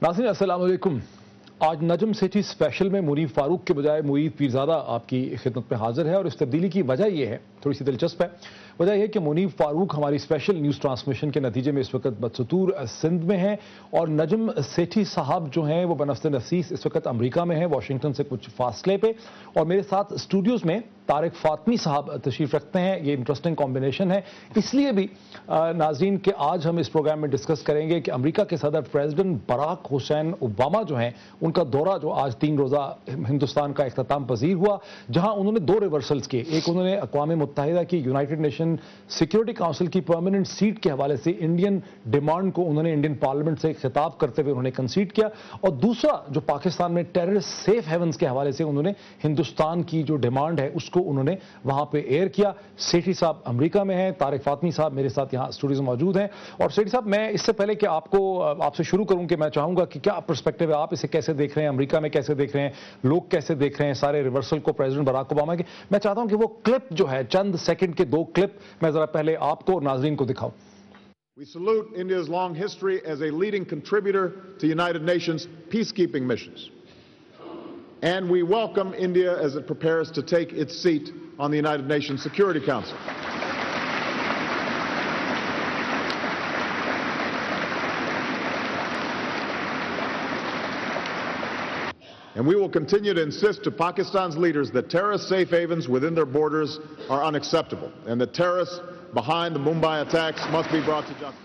नाज़रीन अस्सलाम वालेकुम। आज नजम सेठी स्पेशल में मुनीब फारूक के बजाय मुईद पीरजादा आपकी खिदमत में हाजिर है और इस तब्दीली की वजह यह है, थोड़ी सी दिलचस्प है। वजह यह कि मुनीब फारूक हमारी स्पेशल न्यूज़ ट्रांसमिशन के नतीजे में इस वक्त बदसतूर सिंध में हैं और नजम सेठी साहब जो हैं वो बनफ्स नसीस इस वक्त अमरीका में हैं, वाशिंगटन से कुछ फासले पे। और मेरे साथ स्टूडियोज़ में तारिक फातमी साहब तशरीफ़ रखते हैं। ये इंटरेस्टिंग कॉम्बिनेशन है, इसलिए भी नाज़रीन कि आज हम इस प्रोग्राम में डिस्कस करेंगे कि अमेरिका के सदर प्रेसिडेंट बराक हुसैन ओबामा जो हैं उनका दौरा जो आज 3 रोज़ा हिंदुस्तान का इख्तिताम पजीर हुआ, जहां उन्होंने 2 रिवर्सल्स किए। एक उन्होंने अक़वाम मुत्तहिदा की यूनाइटेड नेशन सिक्योरिटी काउंसिल की परमानेंट सीट के हवाले से इंडियन डिमांड को उन्होंने इंडियन पार्लियामेंट से खिताब करते हुए उन्होंने कंसीड किया, और दूसरा जो पाकिस्तान में टेररिस्ट सेफ हेवन्स के हवाले से उन्होंने हिंदुस्तान की जो डिमांड है उसको उन्होंने वहां पे एयर किया। सेठी साहब अमेरिका में हैं, तारिक फातमी साहब मेरे साथ यहां स्टूडियो में मौजूद हैं। और सेठी साहब, मैं इससे पहले कि आपसे शुरू करूं कि मैं चाहूंगा कि क्या पर्सपेक्टिव है, आप इसे कैसे देख रहे हैं, अमेरिका में कैसे देख रहे हैं, लोग कैसे देख रहे हैं सारे रिवर्सल को प्रेसिडेंट बराक ओबामा के। मैं चाहता हूं कि वो क्लिप जो है, चंद सेकंड के 2 क्लिप मैं जरा पहले आपको और नाजरीन को दिखाऊं। We salute India's long history as a leading contributor to United Nations peacekeeping missions. And we welcome India as it prepares to take its seat on the United Nations Security Council. And we will continue to insist to Pakistan's leaders that terrorist safe havens within their borders are unacceptable and that terrorists behind the Mumbai attacks must be brought to justice.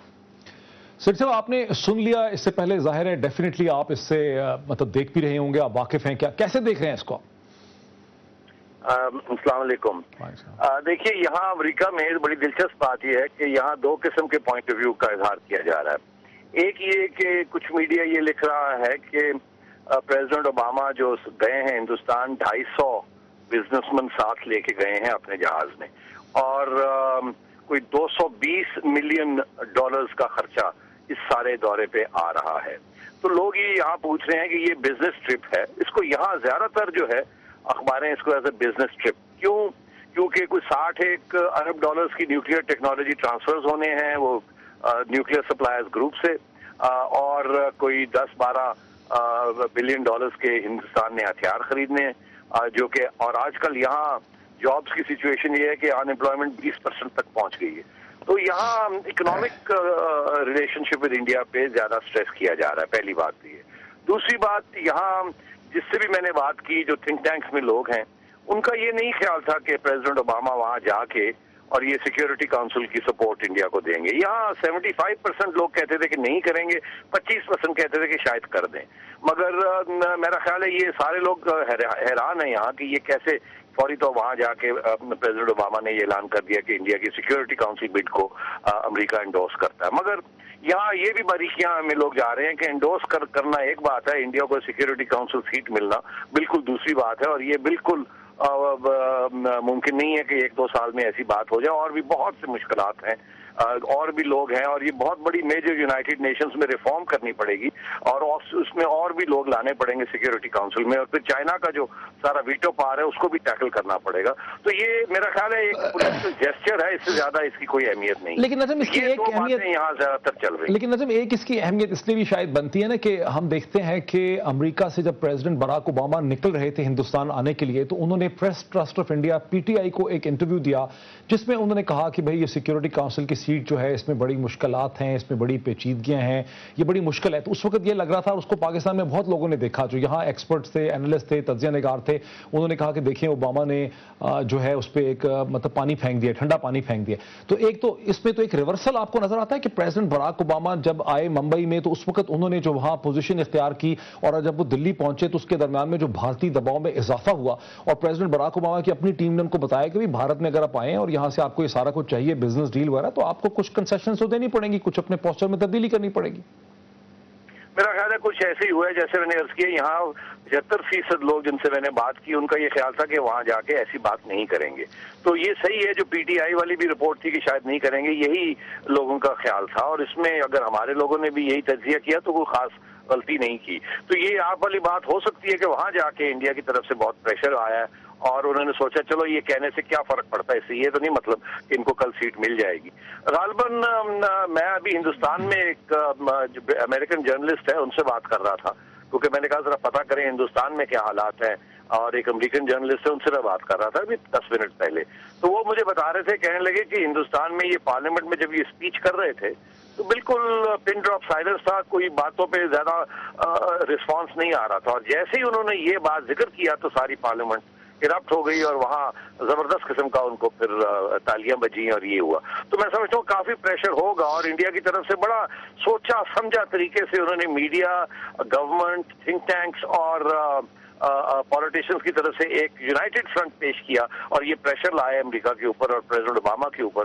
Sir साहब, आपने सुन लिया, इससे पहले जाहिर है definitely आप इससे मतलब देख भी रहे होंगे, आप वाकिफ हैं, क्या कैसे देख रहे हैं इसको? अस्सलाम वालेकुम। देखिए, यहाँ अमेरिका में बड़ी दिलचस्प बात यह है कि यहाँ 2 किस्म के पॉइंट ऑफ व्यू का इजहार किया जा रहा है। एक ये कि कुछ मीडिया ये लिख रहा है कि प्रेसिडेंट ओबामा जो गए हैं हिंदुस्तान, 250 बिजनेसमैन साथ लेके गए हैं अपने जहाज में, और कोई $220 मिलियन का खर्चा इस सारे दौरे पे आ रहा है। तो लोग ये यहाँ पूछ रहे हैं कि ये बिजनेस ट्रिप है। इसको यहाँ ज्यादातर जो है अखबारें इसको एज ए बिजनेस ट्रिप, क्योंकि कोई $61 अरब की न्यूक्लियर टेक्नोलॉजी ट्रांसफर्स होने हैं वो न्यूक्लियर सप्लायर्स ग्रुप से, और कोई 10-12 बिलियन डॉलर्स के हिंदुस्तान ने हथियार खरीदने, जो कि, और आजकल यहाँ जॉब्स की सिचुएशन ये है कि अनएम्प्लॉयमेंट 20% तक पहुंच गई है। तो यहाँ इकोनॉमिक रिलेशनशिप विद इंडिया पे ज्यादा स्ट्रेस किया जा रहा है, पहली बात तो ये। दूसरी बात, यहाँ जिससे भी मैंने बात की, जो थिंक टैंक्स में लोग हैं, उनका ये नहीं ख्याल था कि प्रेसिडेंट ओबामा वहां जाके और ये सिक्योरिटी काउंसिल की सपोर्ट इंडिया को देंगे। यहाँ 75% लोग कहते थे कि नहीं करेंगे, 25% कहते थे कि शायद कर दें। मगर मेरा ख्याल है ये सारे लोग हैरान हैं यहाँ कि ये कैसे फौरी तो वहां जाके प्रेसिडेंट ओबामा ने ये ऐलान कर दिया कि इंडिया की सिक्योरिटी काउंसिल बिड को अमेरिका एंडोर्स करता है। मगर यहाँ ये भी बारीकियां में लोग जा रहे हैं कि एंडोर्स करना एक बात है, इंडिया को सिक्योरिटी काउंसिल सीट मिलना बिल्कुल दूसरी बात है, और ये बिल्कुल मुमकिन नहीं है कि 1-2 साल में ऐसी बात हो जाए। और भी बहुत से मुश्किलात हैं, और भी लोग हैं, और ये बहुत बड़ी मेजर यूनाइटेड नेशंस में रिफॉर्म करनी पड़ेगी, और उसमें और भी लोग लाने पड़ेंगे सिक्योरिटी काउंसिल में, और फिर चाइना का जो सारा वीटो पावर है उसको भी टैकल करना पड़ेगा। तो ये मेरा ख्याल है एक पॉलिटिकल जेस्चर है, इससे ज्यादा इसकी कोई अहमियत नहीं। लेकिन नजम इसकी एक अहमियत यहाँ ज्यादातर चल रही है। लेकिन नजम एक इसकी अहमियत इसलिए भी शायद बनती है ना कि हम देखते हैं कि अमेरिका से जब प्रेसिडेंट बराक ओबामा निकल रहे थे हिंदुस्तान आने के लिए, तो उन्होंने press trust of India PTI को एक इंटरव्यू दिया जिसमें उन्होंने कहा कि भाई ये सिक्योरिटी काउंसिल की सीट जो है इसमें बड़ी मुश्किलात हैं, इसमें बड़ी पेचीदगियां हैं, ये बड़ी मुश्किल है। तो उस वक्त ये लग रहा था, और उसको पाकिस्तान में बहुत लोगों ने देखा, जो यहाँ एक्सपर्ट्स थे, एनालिस्ट थे, तज्जिया निगार थे, उन्होंने कहा कि देखिए ओबामा ने जो है उस पर एक मतलब पानी फेंक दिया, ठंडा पानी फेंक दिया। तो एक तो इसमें तो एक रिवर्सल आपको नजर आता है कि प्रेसिडेंट बराक ओबामा जब आए मुंबई में तो उस वक्त उन्होंने जो वहां पोजीशन इख्तियार की, और जब वो दिल्ली पहुंचे तो उसके दरमियान में जो भारतीय दबाव में इजाफा हुआ, और प्रेसिडेंट बराक ओबामा की अपनी टीम ने उनको बताया कि भाई भारत में अगर आप आए और यहां से आपको ये सारा कुछ चाहिए, बिजनेस डील वगैरह, तो आपको कुछ कंसेशन तो देनी पड़ेगी, कुछ अपने पोस्चर में तब्दीली करनी पड़ेगी। मेरा ख्याल है कुछ ऐसे ही हुआ है जैसे मैंने अर्ज किया, यहाँ 75% लोग जिनसे मैंने बात की उनका ये ख्याल था कि वहां जाके ऐसी बात नहीं करेंगे। तो ये सही है, जो PTI वाली भी रिपोर्ट थी कि शायद नहीं करेंगे, यही लोगों का ख्याल था, और इसमें अगर हमारे लोगों ने भी यही तज्जिया किया तो कोई खास गलती नहीं की। तो ये आप वाली बात हो सकती है कि वहां जाके इंडिया की तरफ से बहुत प्रेशर आया है और उन्होंने सोचा चलो ये कहने से क्या फर्क पड़ता है, इससे ये तो नहीं मतलब कि इनको कल सीट मिल जाएगी। गालबन मैं अभी हिंदुस्तान में एक जो अमेरिकन जर्नलिस्ट है उनसे बात कर रहा था, क्योंकि मैंने कहा जरा पता करें हिंदुस्तान में क्या हालात हैं, और एक अमेरिकन जर्नलिस्ट है उनसे मैं बात कर रहा था अभी 10 मिनट पहले। तो वो मुझे बता रहे थे, कहने लगे कि हिंदुस्तान में ये पार्लियामेंट में जब ये स्पीच कर रहे थे तो बिल्कुल पिन ड्रॉप साइलेंस था, कोई बातों पे ज्यादा रिस्पांस नहीं आ रहा था, और जैसे ही उन्होंने ये बात जिक्र किया तो सारी पार्लियामेंट इरप्ट हो गई और वहाँ जबरदस्त किस्म का उनको फिर तालियां बजी और ये हुआ। तो मैं समझता हूँ काफी प्रेशर होगा और इंडिया की तरफ से बड़ा सोचा समझा तरीके से उन्होंने मीडिया, गवर्नमेंट, थिंक टैंक्स और पॉलिटिशियंस की तरफ से एक यूनाइटेड फ्रंट पेश किया और ये प्रेशर लाया अमेरिका के ऊपर और प्रेसिडेंट ओबामा के ऊपर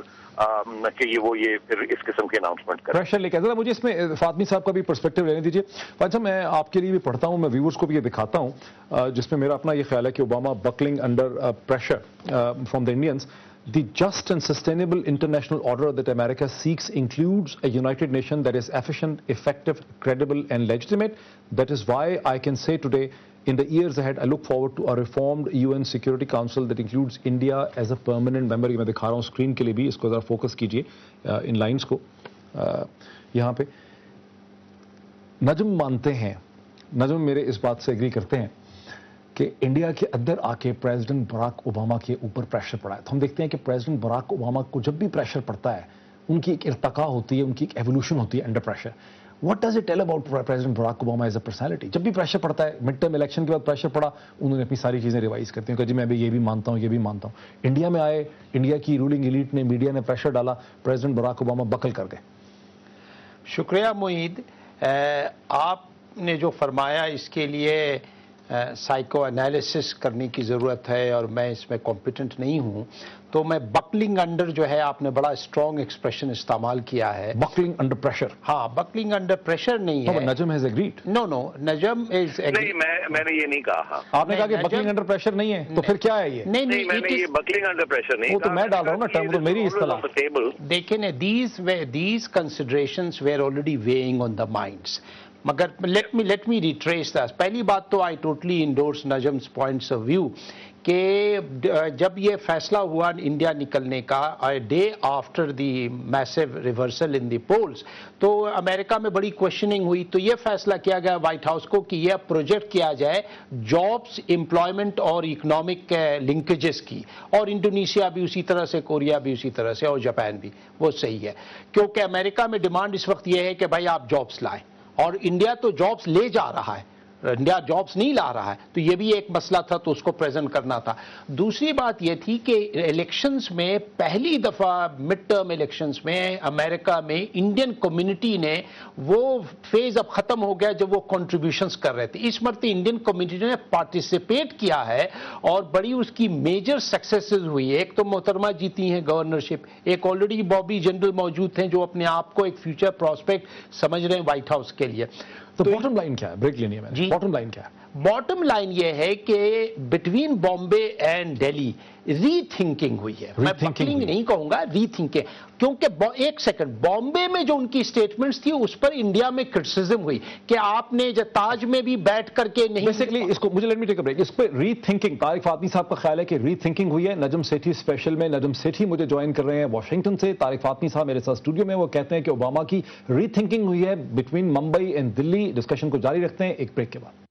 कि ये फिर इस किस्म के अनाउंसमेंट करें। प्रेशर लेकर जरा मुझे इसमें फातमी साहब का भी पर्सपेक्टिव लेने दीजिए। अच्छा, मैं आपके लिए भी पढ़ता हूं, मैं व्यूअर्स को भी ये दिखाता हूं, जिसमें मेरा अपना ये ख्याल है कि Obama buckling under pressure from the Indians. The just and sustainable international order that America seeks includes a united nation that is efficient, effective, credible and legitimate. That is why I can say today, in the years ahead, I look forward to a reformed UN Security Council that includes India as a permanent member. ये मैं दिखा रहा हूँ screen के लिए भी, इसको ज़रा फोकस कीजिए इन लाइन्स को। यहाँ पे नजम मानते हैं, नजम मेरे इस बात से एग्री करते हैं कि इंडिया के अंदर आके प्रेसिडेंट बराक ओबामा के ऊपर प्रेशर पड़ा है। तो हम देखते हैं कि प्रेसिडेंट बराक ओबामा को जब भी प्रेशर पड़ता है उनकी एक इर्तका होती है, उनकी एक एवोल्यूशन होती है under pressure. What does it tell about President Barack Obama as a personality? जब भी प्रेशर पड़ता है, मिड टर्म इलेक्शन के बाद प्रेशर पड़ा, उन्होंने अपनी सारी चीज़ें रिवाइज करती हैं कि जी मैं अभी ये भी मानता हूँ, ये भी मानता हूँ। इंडिया में आए, इंडिया की रूलिंग एलीट ने, मीडिया ने प्रेशर डाला, प्रेसिडेंट बराक ओबामा बकल कर गए। शुक्रिया मुईद, आपने जो फरमाया इसके लिए साइको एनालिसिस करने की ज़रूरत है और मैं इसमें कॉम्पिटेंट नहीं हूँ। तो मैं बकलिंग अंडर जो है, आपने बड़ा स्ट्रॉन्ग एक्सप्रेशन इस्तेमाल किया है, बकलिंग अंडर प्रेशर। हाँ, बकलिंग अंडर प्रेशर नहीं है। Najam has agreed. No, Najam is नहीं, मैंने ये नहीं कहा। आपने कहा कि बकलिंग अंडर प्रेशर नहीं है, तो फिर क्या है ये? नहीं, मैंने ये बकलिंग अंडर प्रेशर नहीं कहा। तो मैं डाल रहा हूँ ना टर्म, तो मेरी इस्तेलाह। देखें, these considerations were already weighing on the minds. मगर let me retrace that. पहली बात तो I totally endorse नजम्स points of view कि जब ये फैसला हुआ इंडिया निकलने का day after the massive reversal in the polls, तो अमेरिका में बड़ी क्वेश्चनिंग हुई। तो ये फैसला किया गया व्हाइट हाउस को कि यह प्रोजेक्ट किया जाए जॉब्स, एम्प्लॉयमेंट और इकोनॉमिक लिंकेजेस की, और इंडोनेशिया भी उसी तरह से, कोरिया भी उसी तरह से और जापान भी। वो सही है, क्योंकि अमेरिका में डिमांड इस वक्त यह है कि भाई आप जॉब्स लाएं, और इंडिया तो जॉब्स ले जा रहा है, इंडिया जॉब्स नहीं ला रहा है। तो ये भी एक मसला था, तो उसको प्रेजेंट करना था। दूसरी बात ये थी कि इलेक्शंस में पहली दफा मिड टर्म इलेक्शंस में अमेरिका में इंडियन कम्युनिटी ने, वो फेज अब खत्म हो गया जब वो कंट्रीब्यूशंस कर रहे थे। इस मरते इंडियन कम्युनिटी ने पार्टिसिपेट किया है और बड़ी उसकी मेजर सक्सेसेस हुई। एक तो मोहतरमा जीती हैं गवर्नरशिप, एक ऑलरेडी बॉबी जनरल मौजूद थे जो अपने आप को एक फ्यूचर प्रोस्पेक्ट समझ रहे हैं व्हाइट हाउस के लिए। तो बॉटम लाइन क्या है? ब्रेक लेनी है मैंने। बॉटम लाइन क्या है? बॉटम लाइन ये है कि between Bombay and Delhi rethinking हुई है। मैं बकलिंग नहीं कहूंगा, रीथिंकिंग, क्योंकि एक सेकंड, बॉम्बे में जो उनकी स्टेटमेंट्स थी उस पर इंडिया में क्रिटिसिज्म हुई कि आपने जो ताज में भी बैठ करके नहीं। बेसिकली इसको मुझे let me take a break. इस पर रीथिंकिंग, तारिक फातमी साहब का ख्याल है कि रीथिंकिंग हुई है। नजम सेठी स्पेशल में नजम सेठी मुझे ज्वाइन कर रहे हैं वॉशिंगटन से। तारिक फातमी साहब मेरे साथ स्टूडियो में, वो कहते हैं कि ओबामा की रीथिंकिंग हुई है between Mumbai and Delhi. Discussion को जारी रखते हैं एक ब्रेक के बाद।